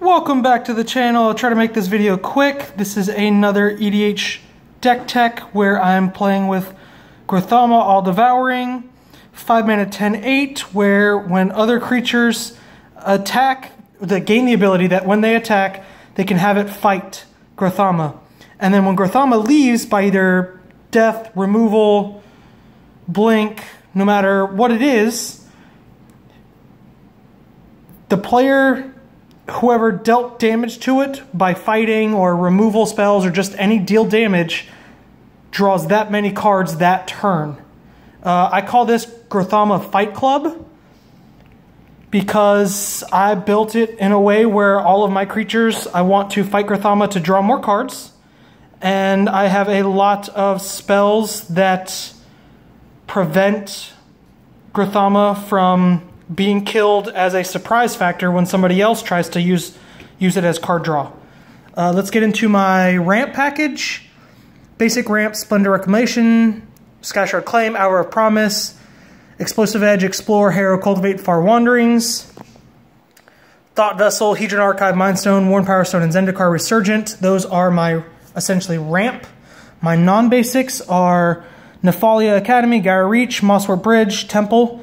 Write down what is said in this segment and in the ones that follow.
Welcome back to the channel. I'll try to make this video quick. This is another EDH deck tech where I'm playing with Grothama All Devouring, 5-mana 10/8, where when other creatures attack, they gain the ability that when they attack, they can have it fight Grothama. And then when Grothama leaves by either death, removal, blink, no matter what it is, the player, whoever dealt damage to it by fighting or removal spells or just any deal damage, draws that many cards that turn. I call this Grothama Fight Club because I built it in a way where all of my creatures, I want to fight Grothama to draw more cards. And I have a lot of spells that prevent Grothama from being killed as a surprise factor when somebody else tries to use it as card draw. Let's get into my ramp package. Basic ramp, Splendor Reclamation, Skyshard Claim, Hour of Promise, Explosive Edge, Explore, Harrow, Cultivate, Far Wanderings, Thought Vessel, Hedron Archive, Mindstone, Worn Power Stone, and Zendikar Resurgent. Those are my essentially ramp. My non-basics are Nephalia Academy, Gyre Reach, Mosswort Bridge, Temple.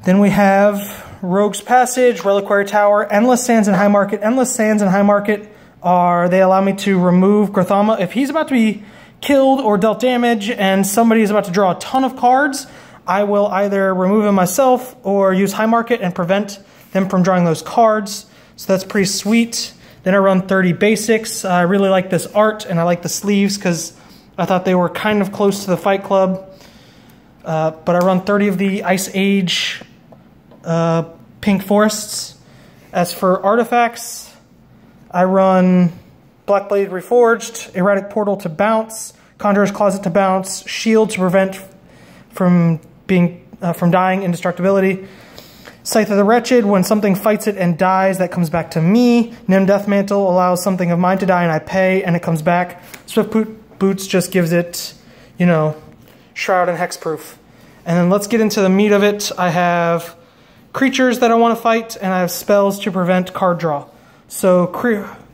Then we have Rogue's Passage, Reliquary Tower, Endless Sands, and High Market. Endless Sands and High Market they allow me to remove Grothama. If he's about to be killed or dealt damage and somebody is about to draw a ton of cards, I will either remove him myself or use High Market and prevent them from drawing those cards. So that's pretty sweet. Then I run 30 basics. I really like this art and I like the sleeves because I thought they were kind of close to the Fight Club. But I run 30 of the Ice Age Pink Forests. As for artifacts, I run Blackblade Reforged, Erratic Portal to bounce, Conjurer's Closet to bounce, Shield to prevent from dying, indestructibility, Scythe of the Wretched, when something fights it and dies, that comes back to me. Nim Deathmantle allows something of mine to die and I pay and it comes back. Swift Boots just gives it, you know, Shroud and Hexproof. And then let's get into the meat of it. I have creatures that I want to fight, and I have spells to prevent card draw. So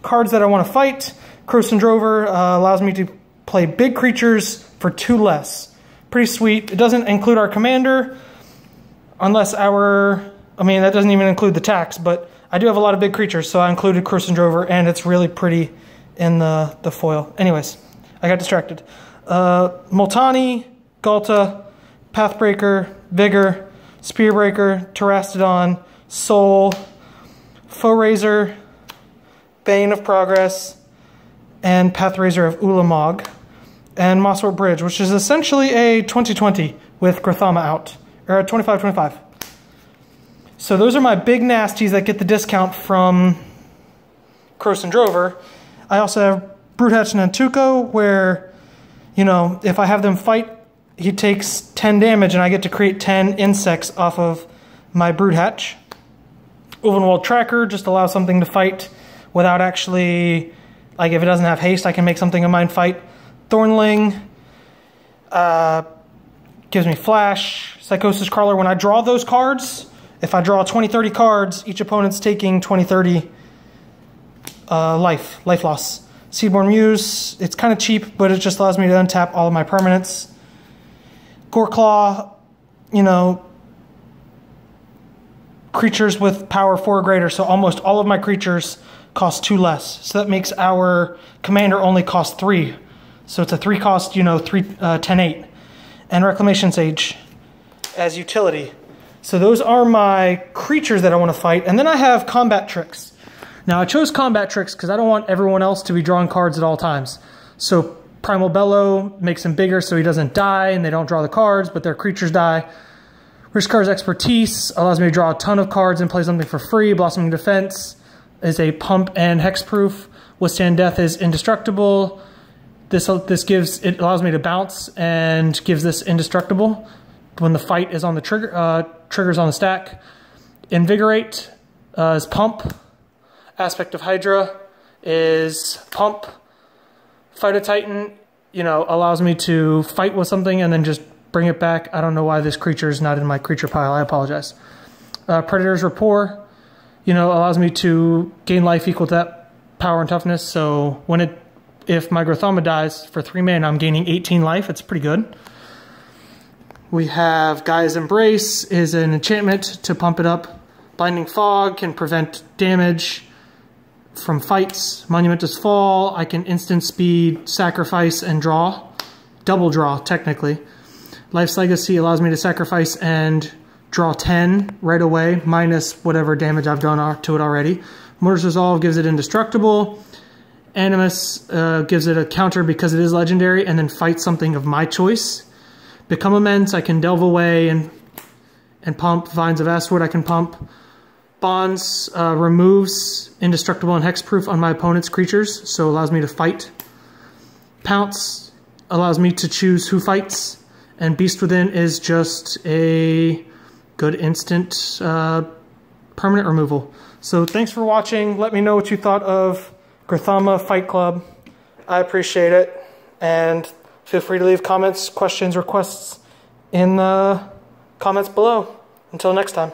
cards that I want to fight, Croson Drover allows me to play big creatures for 2 less. Pretty sweet. It doesn't include our commander, unless that doesn't even include the tax, but I do have a lot of big creatures, so I included Croson Drover, and it's really pretty in the foil. Anyways, I got distracted. Multani, Galta, Pathbreaker, Vigor, Spearbreaker, Terastodon, Soul, Foeraiser, Bane of Progress, and Pathraiser of Ulamog, and Mosswort Bridge, which is essentially a 2020 with Grothama out, or a 25-25. So those are my big nasties that get the discount from Croson Drover. I also have Broodhatch Nantuko, where, you know, if I have them fight, he takes 10 damage and I get to create 10 insects off of my Broodhatch. Ulvenwald Tracker just allows something to fight without actually, like if it doesn't have haste, I can make something of mine fight. Thornling gives me Flash. Psychosis Crawler, when I draw those cards, if I draw 20-30 cards, each opponent's taking 20-30 life loss. Seedborn Muse, it's kind of cheap, but it just allows me to untap all of my permanents. Goreclaw, you know, creatures with power 4 or greater, so almost all of my creatures cost 2 less. So that makes our commander only cost 3. So it's a 3 cost, you know, 10/8. And Reclamation Sage as utility. So those are my creatures that I want to fight. And then I have Combat Tricks. Now I chose Combat Tricks because I don't want everyone else to be drawing cards at all times. So Primal Bellow makes him bigger so he doesn't die and they don't draw the cards, but their creatures die. Rishkar's Expertise allows me to draw a ton of cards and play something for free. Blossoming Defense is a pump and hexproof. Withstand Death is indestructible. It allows me to bounce and gives this indestructible when the fight is on the triggers on the stack. Invigorate is pump. Aspect of Hydra is pump. Fight a Titan, you know, allows me to fight with something and then just bring it back. I don't know why this creature is not in my creature pile. I apologize. Predator's Rapport, allows me to gain life equal to that power and toughness. So if my Grothama dies for 3 mana, I'm gaining 18 life. It's pretty good. We have Gaia's Embrace is an enchantment to pump it up. Blinding Fog can prevent damage from fights. Monumentous Fall, I can instant speed, sacrifice, and draw. Double draw, technically. Life's Legacy allows me to sacrifice and draw 10 right away, minus whatever damage I've done to it already. Mortar's Resolve gives it indestructible. Animus gives it a counter because it is legendary, and then fight something of my choice. Become Immense, I can delve away and pump. Vines of Astwood, I can pump. Bonds removes indestructible and hexproof on my opponent's creatures, so allows me to fight. Pounce allows me to choose who fights. And Beast Within is just a good instant permanent removal. So thanks for watching. Let me know what you thought of Grothama Fight Club. I appreciate it. And feel free to leave comments, questions, requests in the comments below. Until next time.